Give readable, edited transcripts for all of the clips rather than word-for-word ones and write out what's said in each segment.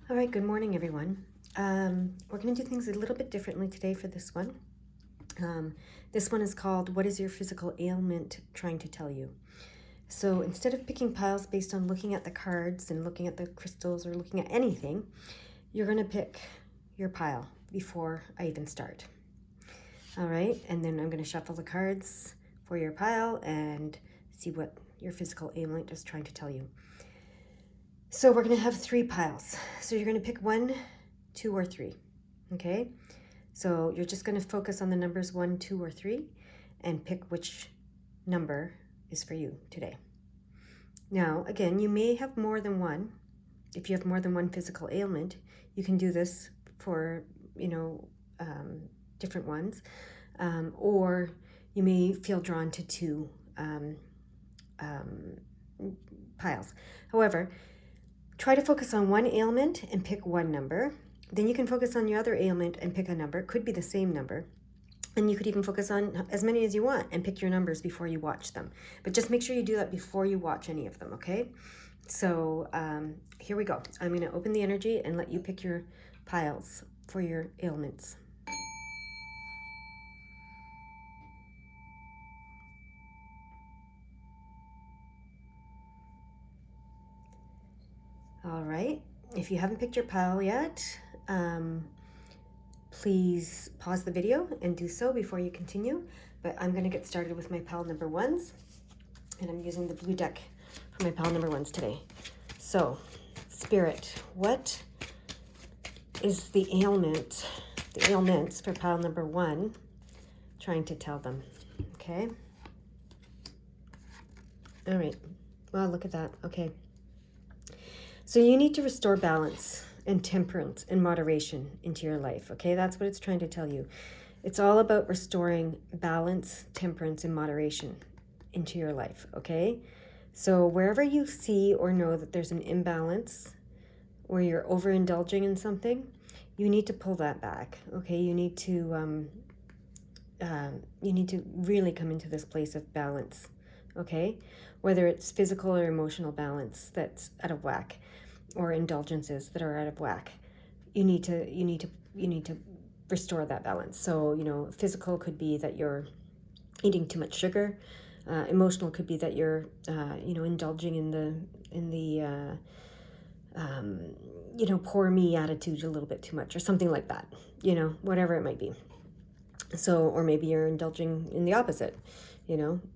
All right, good morning, everyone. We're going to do things a little bit differently today for this one. This one is called, What is Your Physical Ailment Trying to Tell You? So instead of picking piles based on looking at the cards and looking at the crystals or looking at anything, you're going to pick your pile before I even start. All right, and then I'm going to shuffle the cards for your pile and see what your physical ailment is trying to tell you. So we're going to have 3 piles. So you're going to pick 1, 2, or 3. Okay? So you're just going to focus on the numbers 1, 2, or 3 and pick which number is for you today. Now, again, you may have more than one. If you have more than one physical ailment, you can do this for, different ones. Or you may feel drawn to 2 piles. However, try to focus on one ailment and pick one number. Then you can focus on your other ailment and pick a number. It could be the same number. And you could even focus on as many as you want and pick your numbers before you watch them. But just make sure you do that before you watch any of them, okay? So here we go. I'm going to open the energy and let you pick your piles for your ailments. All right. If you haven't picked your pile yet, please pause the video and do so before you continue. But I'm going to get started with my pile number 1s. And I'm using the blue deck for my pile number 1s today. So, Spirit, what is the ailments for pile number 1 trying to tell them? Okay. All right. Well, look at that. Okay. So you need to restore balance and temperance and moderation into your life. Okay. That's what it's trying to tell you. It's all about restoring balance, temperance, and moderation into your life. Okay. So wherever you see or know that there's an imbalance or you're overindulging in something, you need to pull that back. Okay. You need to really come into this place of balance. Okay. Whether it's physical or emotional balance that's out of whack, or indulgences that are out of whack, you need to restore that balance. So physical could be that you're eating too much sugar. Emotional could be that you're indulging in the poor me attitude a little bit too much, or something like that. Whatever it might be. So, or maybe you're indulging in the opposite,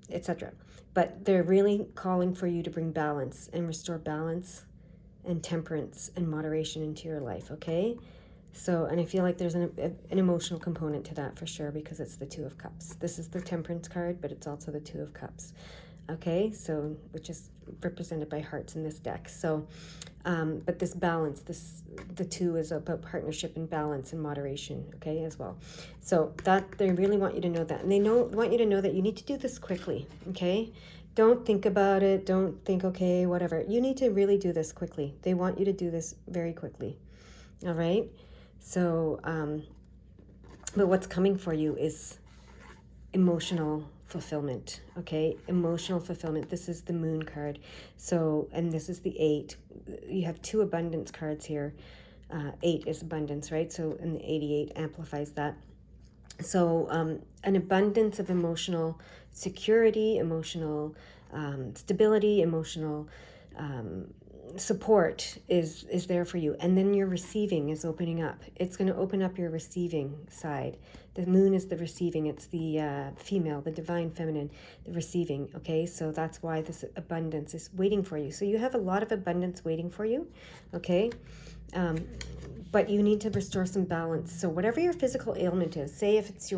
etc. But they're really calling for you to bring balance and restore balance and temperance and moderation into your life, okay? So, and I feel like there's an emotional component to that for sure, because it's the 2 of Cups. This is the Temperance card, but it's also the 2 of Cups, okay? So, which is represented by hearts in this deck. So, but this balance, the 2 is about partnership and balance and moderation, okay, as well. So that they really want you to know that, and they want you to know that you need to do this quickly, okay? Don't think about it. Don't think, okay, whatever. You need to really do this quickly. They want you to do this very quickly. All right. So, but what's coming for you is emotional fulfillment. Okay. Emotional fulfillment. This is the Moon card. So, and this is the 8. You have 2 abundance cards here. 8 is abundance, right? So, and the 88 amplifies that. So an abundance of emotional security, emotional stability, emotional support is there for you. And then your receiving is opening up. It's going to open up your receiving side. The Moon is the receiving. It's the female, the divine feminine, the receiving. Okay, so that's why this abundance is waiting for you. So you have a lot of abundance waiting for you. Okay. But you need to restore some balance. So whatever your physical ailment is, say if it's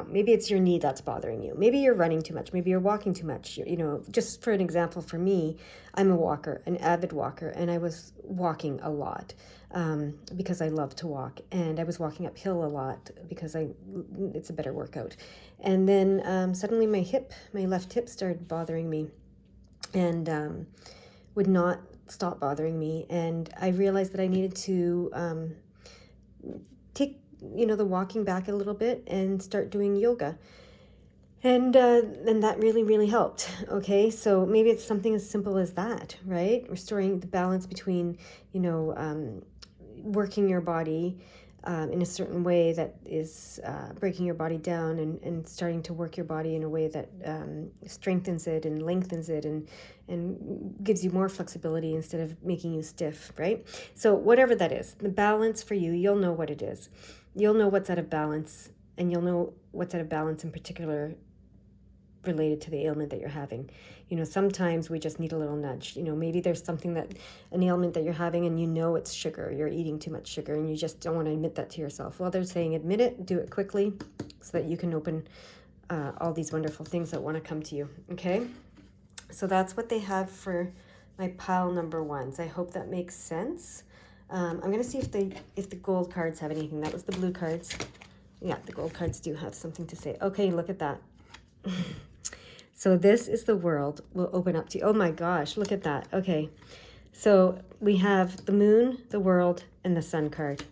maybe it's your knee that's bothering you. Maybe you're running too much. Maybe you're walking too much. Just for an example, for me, I'm a walker, an avid walker, and I was walking a lot because I love to walk. And I was walking uphill a lot because it's a better workout. And then suddenly my left hip started bothering me and would not stop bothering me, and I realized that I needed to take the walking back a little bit and start doing yoga. And that really, really helped. Okay, so maybe it's something as simple as that, right? Restoring the balance between, working your body in a certain way that is breaking your body down, and starting to work your body in a way that strengthens it and lengthens it, and gives you more flexibility instead of making you stiff, right? So whatever that is, the balance for you, you'll know what it is. You'll know what's out of balance, and you'll know what's out of balance in particular related to the ailment that you're having. Sometimes we just need a little nudge. Maybe there's an ailment that you're having, and it's sugar. You're eating too much sugar, and you just don't want to admit that to yourself. Well, they're saying admit it, do it quickly, so that you can open all these wonderful things that want to come to you. Okay, so that's what they have for my pile number ones. I hope that makes sense. I'm gonna see if the gold cards have anything. That was the blue cards. Yeah, the gold cards do have something to say. Okay, look at that. So this is the world will open up to you. Oh my gosh, look at that. Okay, so we have the moon, the world, and the sun card.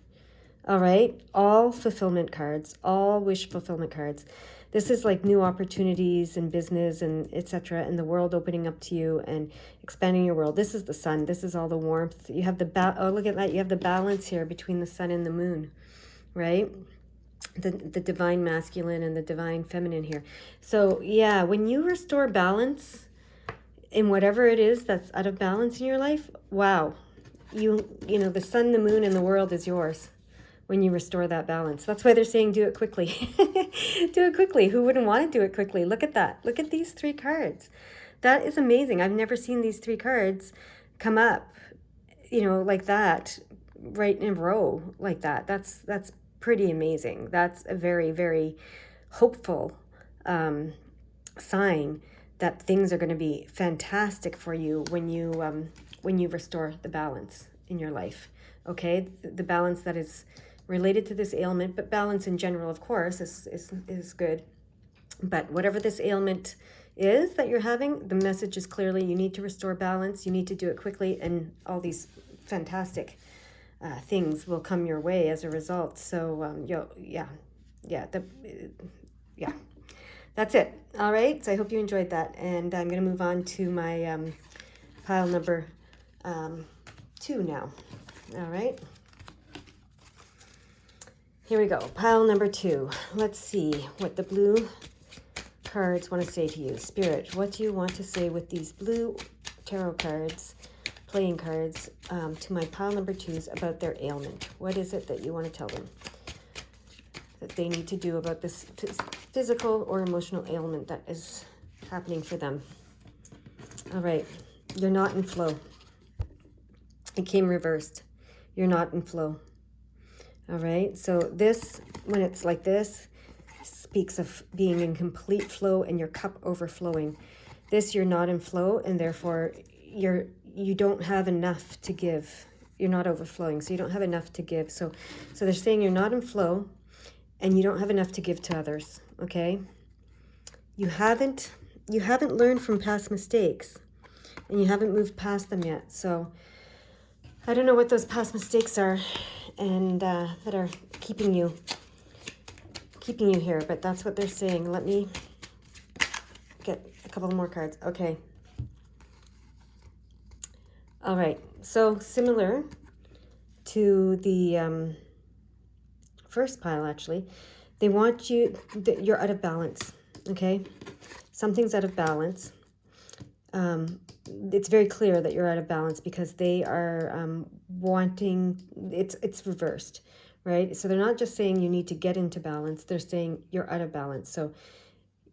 All right, all fulfillment cards, all wish fulfillment cards. This is like new opportunities in business and etc. and the world opening up to you and expanding your world. This is the sun. This is all the warmth. You have oh, look at that. You have the balance here between the sun and the moon, right? The divine masculine and the divine feminine here. So yeah, when you restore balance in whatever it is that's out of balance in your life, wow, the sun, the moon, and the world is yours when you restore that balance. That's why they're saying do it quickly. Do it quickly. Who wouldn't want to do it quickly? Look at that. Look at these three cards. That is amazing. I've never seen these three cards come up, like that, right in a row like that. That's pretty amazing. That's a very, very hopeful sign that things are going to be fantastic for you when you restore the balance in your life. Okay, the balance that is related to this ailment, but balance in general, of course, is good. But whatever this ailment is that you're having, the message is clearly you need to restore balance. You need to do it quickly, and all these fantastic things will come your way as a result. So yeah, that's it. All right, so I hope you enjoyed that, and I'm going to move on to my pile number 2 now. All right, here we go. Pile number 2. Let's see what the blue cards want to say to you. Spirit, what do you want to say with these blue tarot cards, playing cards, to my pile number 2s about their ailment? What is it that you want to tell them that they need to do about this physical or emotional ailment that is happening for them? All right, you're not in flow. It came reversed. You're not in flow. All right, so this, when it's like this, speaks of being in complete flow and your cup overflowing. This, you're not in flow, and therefore you don't have enough to give. You're not overflowing, so you don't have enough to give. So they're saying you're not in flow and you don't have enough to give to others. Okay, you haven't learned from past mistakes, and you haven't moved past them yet. So I don't know what those past mistakes are, and that are keeping you here, but that's what they're saying. Let me get a couple more cards. Okay. All right, so similar to the first pile, actually, they want you're out of balance. Okay, something's out of balance. It's very clear that you're out of balance because they are wanting, it's reversed, right? So they're not just saying you need to get into balance, they're saying you're out of balance. So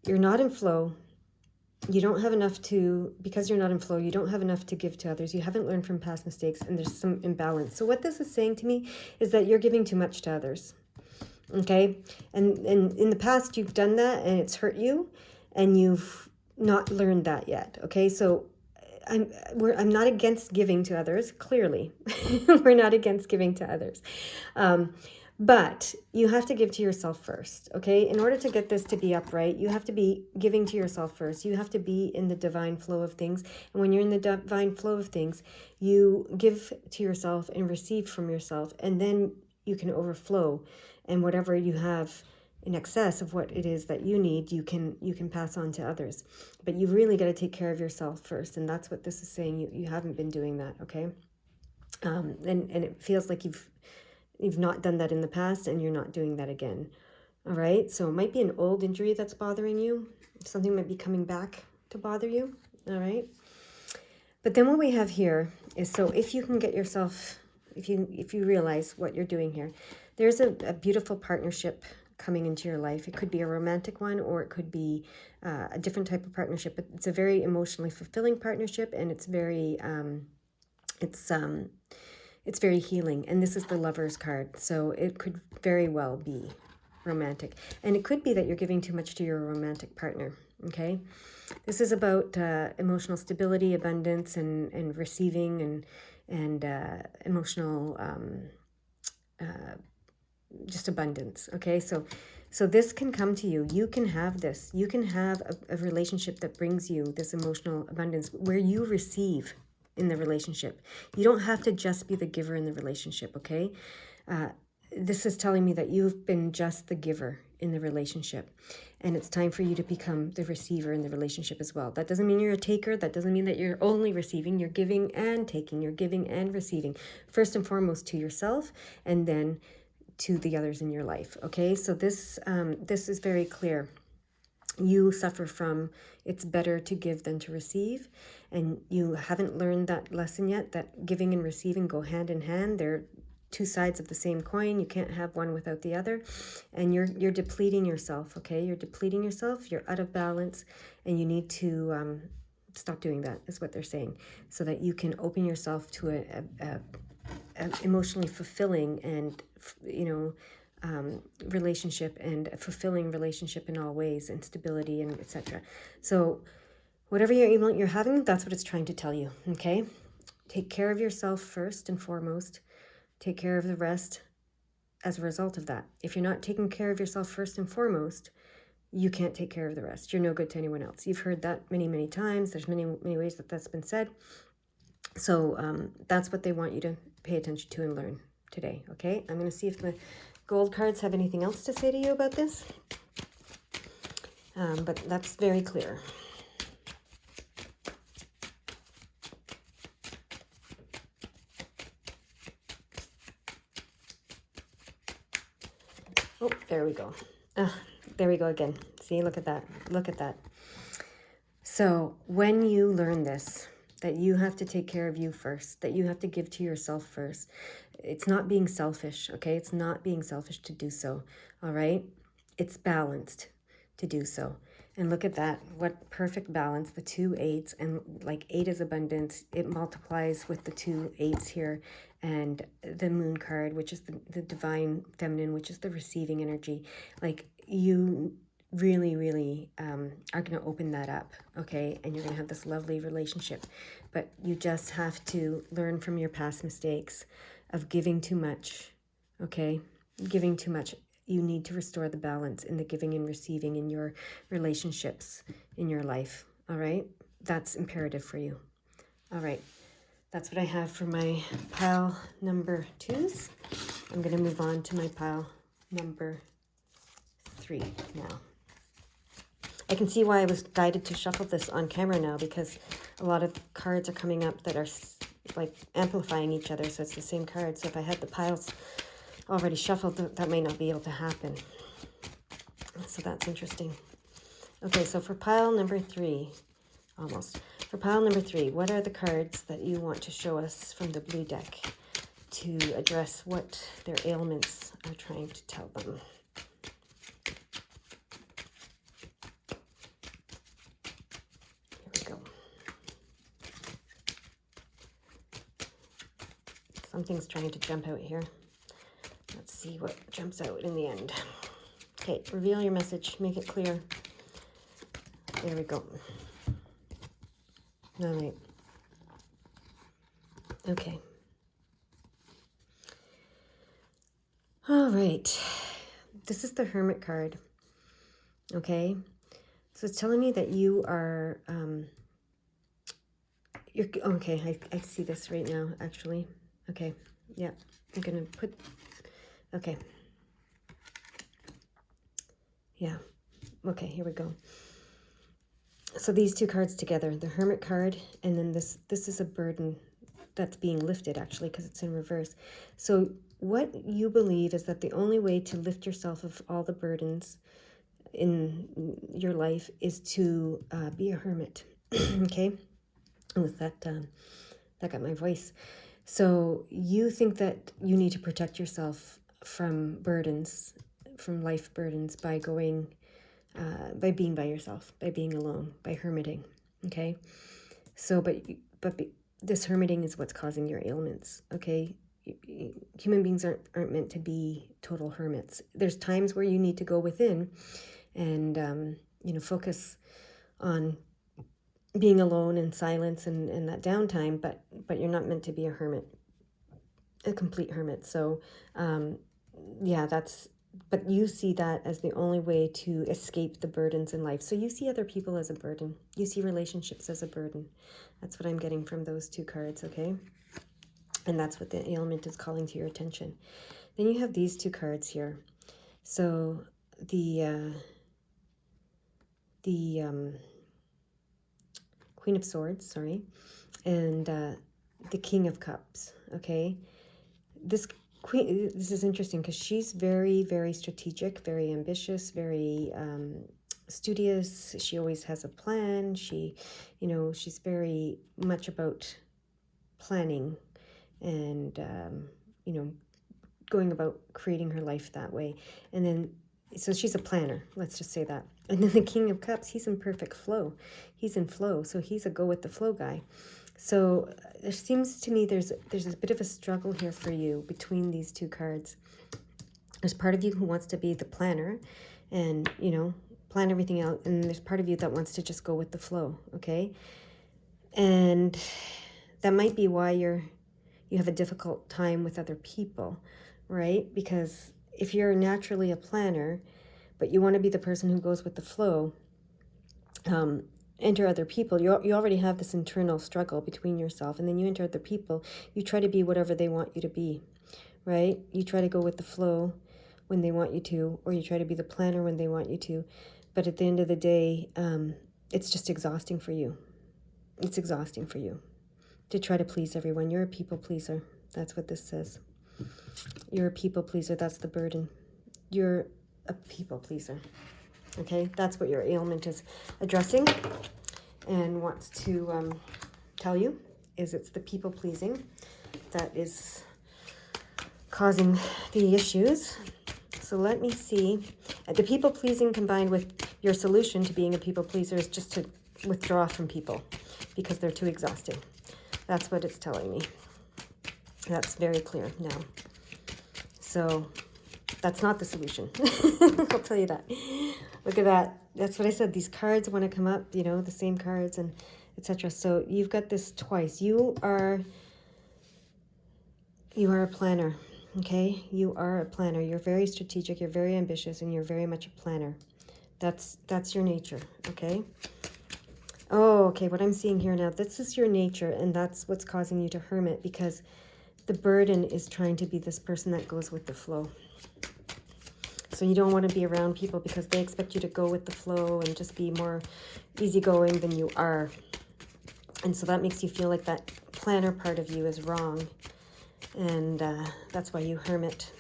you're not in flow. You don't have enough because you're not in flow, you don't have enough to give to others. You haven't learned from past mistakes, and there's some imbalance. So what this is saying to me is that you're giving too much to others. Okay? And in the past, you've done that, and it's hurt you, and you've not learned that yet. Okay? So I'm not against giving to others, clearly. We're not against giving to others. But you have to give to yourself first, okay? In order to get this to be upright, you have to be giving to yourself first. You have to be in the divine flow of things. And when you're in the divine flow of things, you give to yourself and receive from yourself. And then you can overflow. And whatever you have in excess of what it is that you need, you can pass on to others. But you've really got to take care of yourself first, and that's what this is saying. You haven't been doing that, okay? And it feels like you've not done that in the past, and you're not doing that again. All right, so it might be an old injury that's bothering you. Something might be coming back to bother you. All right, but then what we have here is, so if you can get yourself, if you realize what you're doing here, there's a beautiful partnership coming into your life. It could be a romantic one, or it could be a different type of partnership. But it's a very emotionally fulfilling partnership, and it's very it's very healing. And this is the Lover's card, so it could very well be romantic. And it could be that you're giving too much to your romantic partner, okay? This is about emotional stability, abundance, and receiving, and emotional just abundance, okay? So this can come to you. You can have this. You can have a relationship that brings you this emotional abundance where you receive in the relationship. You don't have to just be the giver in the relationship, okay? This is telling me that you've been just the giver in the relationship, and it's time for you to become the receiver in the relationship as well. That doesn't mean you're a taker. That doesn't mean that you're only receiving. You're giving and taking. You're giving and receiving, first and foremost to yourself, and then to the others in your life, okay? So this is very clear. You suffer from, it's better to give than to receive, and you haven't learned that lesson yet, that giving and receiving go hand in hand. They're two sides of the same coin. You can't have one without the other, and you're depleting yourself, okay? You're depleting yourself, you're out of balance, and you need to stop doing that, is what they're saying, so that you can open yourself to a emotionally fulfilling and relationship, and a fulfilling relationship in all ways, and stability, and etc. So whatever your ailment you're having, that's what it's trying to tell you, okay? Take care of yourself first and foremost. Take care of the rest as a result of that. If you're not taking care of yourself first and foremost, you can't take care of the rest. You're no good to anyone else. You've heard that many, many times. There's many, many ways that that's been said. So that's what they want you to pay attention to and learn today, okay? I'm going to see if the gold cards have anything else to say to you about this. But that's very clear. Oh, there we go. There we go again. See, look at that. Look at that. So when you learn this, that you have to take care of you first, that you have to give to yourself first, it's not being selfish, okay? It's not being selfish to do so, all right? It's balanced to do so. And look at that, what perfect balance, the 2 8s, and like 8 is abundance, it multiplies with the 2 8s here, and the moon card, which is the divine feminine, which is the receiving energy. Like, you really, really are going to open that up, okay? And you're going to have this lovely relationship. But you just have to learn from your past mistakes of giving too much, okay? Giving too much. You need to restore the balance in the giving and receiving in your relationships in your life, all right? That's imperative for you. All right, that's what I have for my pile number 2s. I'm going to move on to my pile number 3 now. I can see why I was guided to shuffle this on camera now, because a lot of cards are coming up that are like amplifying each other, so it's the same card. So if I had the piles already shuffled, that may not be able to happen. So that's interesting. Okay, so for pile number 3, almost. For pile number 3, what are the cards that you want to show us from the blue deck to address what their ailments are trying to tell them? Something's trying to jump out here. Let's see what jumps out in the end. Okay, reveal your message. Make it clear. There we go. All right. Okay. All right. This is the Hermit card. Okay. So it's telling me that you are... you're okay. I see this right now, actually. Okay, yeah, I'm gonna put, okay. Yeah. Okay, here we go. So these two cards together, the Hermit card, and then this is a burden that's being lifted, actually, because it's in reverse. So what you believe is that the only way to lift yourself of all the burdens in your life is to be a hermit. Okay? With that, that got my voice. So you think that you need to protect yourself from burdens, from life burdens, by going, by being by yourself, by being alone, by hermiting. Okay? So, this hermiting is what's causing your ailments. Okay? Human beings aren't meant to be total hermits. There's times where you need to go within and focus on being alone and silence and that downtime, but you're not meant to be a hermit, a complete hermit. So yeah, but you see that as the only way to escape the burdens in life. So you see other people as a burden, you see relationships as a burden. That's what I'm getting from those two cards. Okay, and that's what the ailment is calling to your attention. Then you have these two cards here. So the Queen of Swords, sorry, and the King of Cups. Okay, this queen, this is interesting because she's very, very strategic, very ambitious, very studious. She always has a plan. She's very much about planning and going about creating her life that way. And then, so she's a planner, let's just say that. And then the King of Cups, he's in perfect flow. He's in flow, so he's a go with the flow guy. So there seems to me there's a bit of a struggle here for you between these two cards. There's part of you who wants to be the planner and, plan everything out. And there's part of you that wants to just go with the flow, okay? And that might be why you have a difficult time with other people, right? Because if you're naturally a planner, but you want to be the person who goes with the flow, enter other people, you already have this internal struggle between yourself, and then you enter other people, you try to be whatever they want you to be, right? You try to go with the flow when they want you to, or you try to be the planner when they want you to, but at the end of the day, it's just exhausting for you. It's exhausting for you to try to please everyone. You're a people pleaser. That's what this says. You're a people pleaser. That's the burden. You're a people pleaser. Okay, that's what your ailment is addressing and wants to tell you, is it's the people pleasing that is causing the issues. So let me see. The people pleasing combined with your solution to being a people pleaser is just to withdraw from people because they're too exhausting. That's what it's telling me. That's very clear now. So that's not the solution. I'll tell you that. Look at that. That's what I said. These cards want to come up, the same cards and etc. So you've got this twice. You are a planner, okay? You are a planner. You're very strategic. You're very ambitious, and you're very much a planner. That's your nature, okay? Oh, okay, what I'm seeing here now, this is your nature, and that's what's causing you to hermit, because the burden is trying to be this person that goes with the flow. So you don't want to be around people because they expect you to go with the flow and just be more easygoing than you are. And so that makes you feel like that planner part of you is wrong. And that's why you hermit.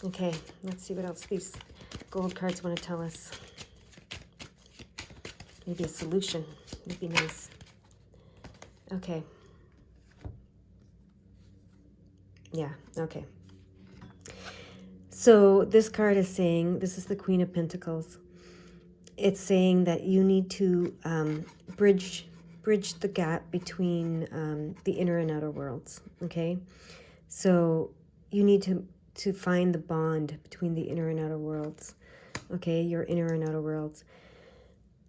Okay, let's see what else these gold cards want to tell us. Maybe a solution would be nice. Okay. Yeah, okay. So this card is saying, this is the Queen of Pentacles. It's saying that you need to bridge the gap between the inner and outer worlds, okay? So you need to find the bond between the inner and outer worlds, okay? Your inner and outer worlds.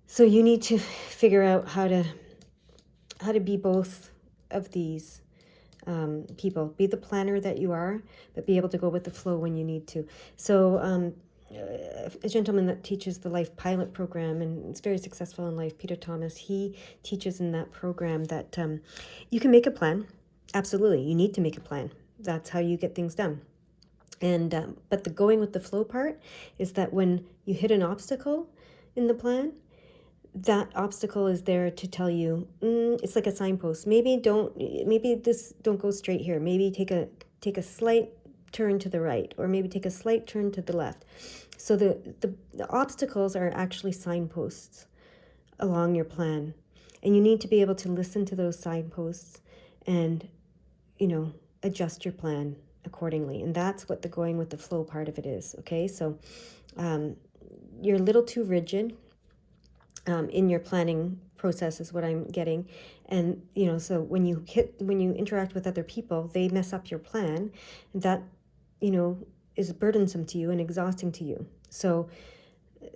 So you need to figure out how to be both of these people. Be the planner that you are, but be able to go with the flow when you need to. So a gentleman that teaches the Life Pilot program and is very successful in life, Peter Thomas, he teaches in that program that you can make a plan. Absolutely, you need to make a plan. That's how you get things done. And but the going with the flow part is that when you hit an obstacle in the plan, that obstacle is there to tell you, it's like a signpost. Maybe this don't go straight here. Maybe take a slight turn to the right, or maybe take a slight turn to the left. So the obstacles are actually signposts along your plan. And you need to be able to listen to those signposts and, adjust your plan accordingly. And that's what the going with the flow part of it is. Okay. So you're a little too rigid in your planning process is what I'm getting. And, so when you interact with other people, they mess up your plan. That, is burdensome to you and exhausting to you. So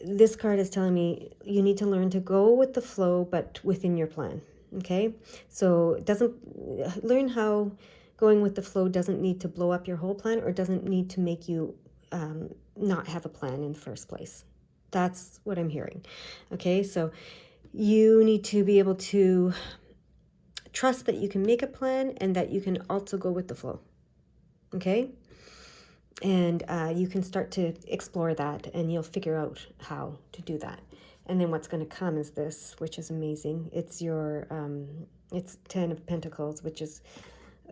this card is telling me you need to learn to go with the flow, but within your plan. Okay. So it doesn't learn how going with the flow doesn't need to blow up your whole plan, or doesn't need to make you not have a plan in the first place. That's what I'm hearing. Okay. So you need to be able to trust that you can make a plan and that you can also go with the flow. Okay. And you can start to explore that, and you'll figure out how to do that. And then what's going to come is this, which is amazing. It's your, it's 10 of Pentacles, which is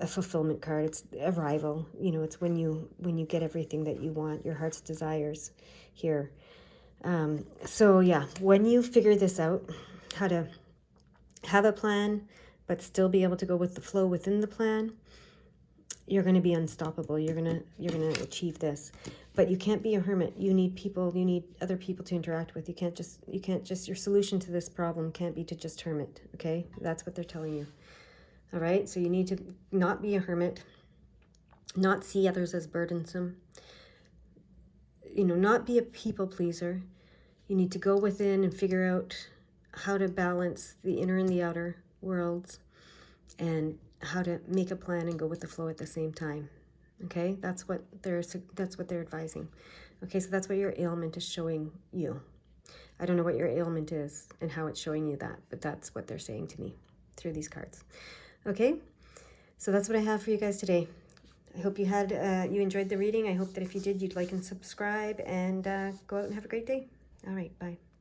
a fulfillment card. It's arrival. It's when you get everything that you want, your heart's desires here. So yeah, when you figure this out, how to have a plan, but still be able to go with the flow within the plan, you're going to be unstoppable. You're going to achieve this. But you can't be a hermit. You need people, you need other people to interact with. You can't just your solution to this problem can't be to just hermit, okay? That's what they're telling you. All right? So you need to not be a hermit, not see others as burdensome. Not be a people pleaser. You need to go within and figure out how to balance the inner and the outer worlds, and how to make a plan and go with the flow at the same time. Okay, that's what they're advising. Okay, so that's what your ailment is showing you. I don't know what your ailment is and how it's showing you that, but that's what they're saying to me through these cards. Okay, so that's what I have for you guys today. I hope you enjoyed the reading. I hope that if you did, you'd like and subscribe, and go out and have a great day. All right, bye.